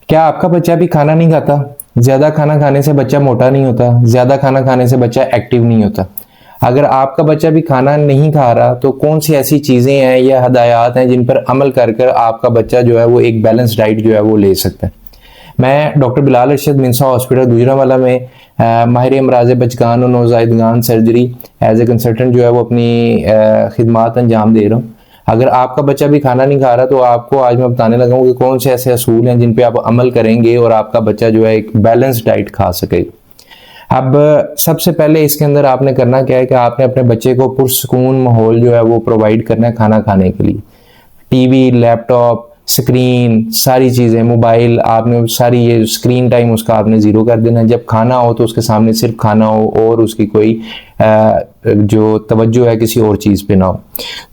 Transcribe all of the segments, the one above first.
क्या आपका बच्चा भी खाना नहीं खाता? ज़्यादा खाना खाने से बच्चा मोटा नहीं होता, ज़्यादा खाना खाने से बच्चा एक्टिव नहीं होता। अगर आपका बच्चा भी खाना नहीं खा रहा तो कौन सी ऐसी चीज़ें हैं या हदायत हैं जिन पर अमल कर कर आपका बच्चा जो है वो एक बैलेंस डाइट जो है वो ले सकता है। मैं डॉक्टर बिलाल अरशद मिंसा हॉस्पिटल गुजरांवाला में माहिर अमराज बचकान और नौज़ायदगान सर्जरी एज ए कंसल्टेंट जो है वो अपनी खिदमात अंजाम दे रहा हूँ। अगर आपका बच्चा भी खाना नहीं खा रहा तो आपको आज मैं बताने लगा हूँ कि कौन से ऐसे असूल हैं जिन पे आप अमल करेंगे और आपका बच्चा जो है एक बैलेंस डाइट खा सकेगा। अब सबसे पहले इसके अंदर आपने करना क्या है कि आपने अपने बच्चे को पुरसुकून माहौल जो है वो प्रोवाइड करना है खाना खाने के लिए। टीवी, लैपटॉप, स्क्रीन, सारी चीज़ें, मोबाइल, आपने सारी ये स्क्रीन टाइम उसका आपने ज़ीरो कर देना है। जब खाना हो तो उसके सामने सिर्फ खाना हो और उसकी कोई जो तवज्जो है किसी और चीज़ पे ना हो।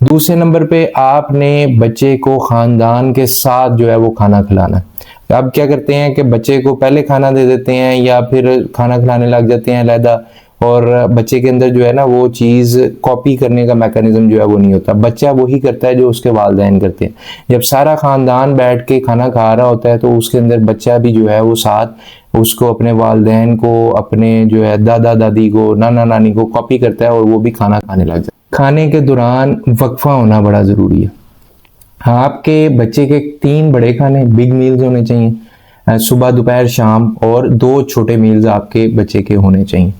दूसरे नंबर पे आपने बच्चे को ख़ानदान के साथ जो है वो खाना खिलाना है। अब क्या करते हैं कि बच्चे को पहले खाना दे देते हैं या फिर खाना खिलाने लग जाते हैं अलहदा, और बच्चे के अंदर जो है ना वो चीज़ कॉपी करने का मैकेनिज्म जो है वो नहीं होता। बच्चा वही करता है जो उसके वालिदैन करते हैं। जब सारा ख़ानदान बैठ के खाना खा रहा होता है तो उसके अंदर बच्चा भी जो है वो साथ उसको, अपने वालिदैन को, अपने जो है दादा दादी को, नाना नानी को कॉपी करता है और वो भी खाना खाने लग जाता है। खाने के दौरान वक्फा होना बड़ा ज़रूरी है। आपके बच्चे के 3 बड़े खाने, बिग मील्स होने चाहिए, सुबह दोपहर शाम, और 2 छोटे मील्स आपके बच्चे के होने चाहिए।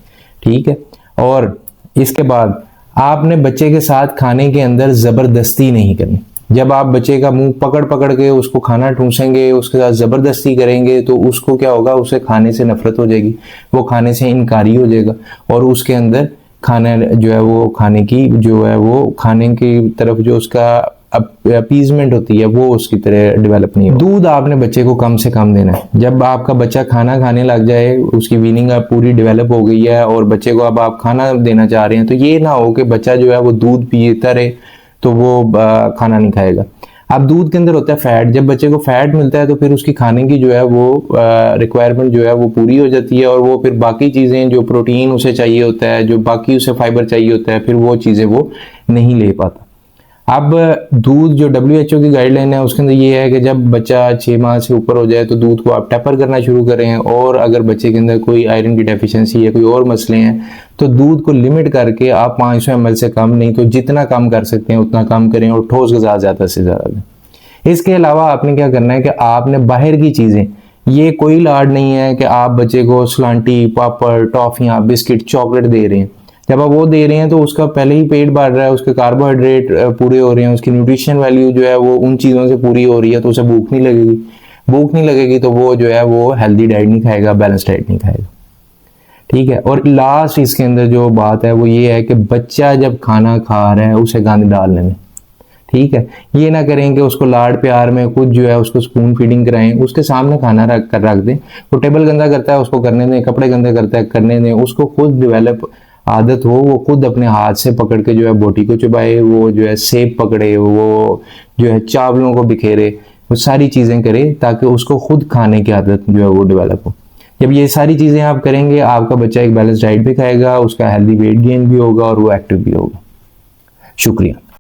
ठीक है। और इसके बाद आपने बच्चे के साथ खाने के अंदर ज़बरदस्ती नहीं करनी। जब आप बच्चे का मुंह पकड़ पकड़ के उसको खाना ठूसेंगे, उसके साथ ज़बरदस्ती करेंगे, तो उसको क्या होगा, उसे खाने से नफरत हो जाएगी, वो खाने से इनकारी हो जाएगा और उसके अंदर खाना जो है वो खाने की जो है वो खाने की तरफ जो उसका अपीजमेंट होती है वो उसकी तरह डेवलप नहीं हो। दूध आपने बच्चे को कम से कम देना है। जब आपका बच्चा खाना खाने लग जाए, उसकी वीनिंग अब पूरी डेवलप हो गई है और बच्चे को अब आप खाना देना चाह रहे हैं, तो ये ना हो कि बच्चा जो है वो दूध पीता रहे तो वो खाना नहीं खाएगा। अब दूध के अंदर होता है फैट। जब बच्चे को फैट मिलता है तो फिर उसकी खाने की जो है वो रिक्वायरमेंट जो है वो पूरी हो जाती है और वो फिर बाकी चीज़ें जो प्रोटीन उसे चाहिए होता है, जो बाकी उसे फाइबर चाहिए होता है, फिर वो चीज़ें वो नहीं ले पाता। अब दूध जो WHO की गाइडलाइन है उसके अंदर ये है कि जब बच्चा 6 माह से ऊपर हो जाए तो दूध को आप टैपर करना शुरू करें, और अगर बच्चे के अंदर कोई आयरन की डेफिशिएंसी या कोई और मसले हैं तो दूध को लिमिट करके आप 500 ml से कम नहीं, तो जितना कम कर सकते हैं उतना कम करें और ठोस गज़ा ज़्यादा से ज़्यादा दें। इसके अलावा आपने क्या करना है कि आपने बाहर की चीज़ें, ये कोई लाड नहीं है कि आप बच्चे को सलांटी, पापड़, टॉफ़ियाँ, बिस्किट, चॉकलेट दे रहे हैं। जब आप वो दे रहे हैं तो उसका पहले ही पेट भर रहा है, उसके कार्बोहाइड्रेट पूरे हो रहे हैं, उसकी न्यूट्रिशन वैल्यू जो है वो उन चीज़ों से पूरी हो रही है, तो उसे भूख नहीं लगेगी। भूख नहीं लगेगी तो वो जो है वो हेल्दी डाइट नहीं खाएगा, बैलेंस डाइट नहीं खाएगा। ठीक है। और लास्ट इसके अंदर जो बात है वो ये है कि बच्चा जब खाना खा रहा है उसे गंद डालने में, ठीक है, ये ना करें कि उसको लाड प्यार में खुद जो है उसको स्पून फीडिंग कराएं, उसके सामने खाना रख दें। वो टेबल गंदा करता है उसको करने दें, कपड़े गंदे करता है करने दें, उसको खुद डेवलप आदत हो, वो खुद अपने हाथ से पकड़ के जो है बोटी को चबाए, वो जो है सेब पकड़े, वो जो है चावलों को बिखेरे, वो सारी चीज़ें करे ताकि उसको खुद खाने की आदत जो है वो डेवलप हो। जब ये सारी चीज़ें आप करेंगे आपका बच्चा एक बैलेंस डाइट भी खाएगा, उसका हेल्दी वेट गेन भी होगा और वो एक्टिव भी होगा। शुक्रिया।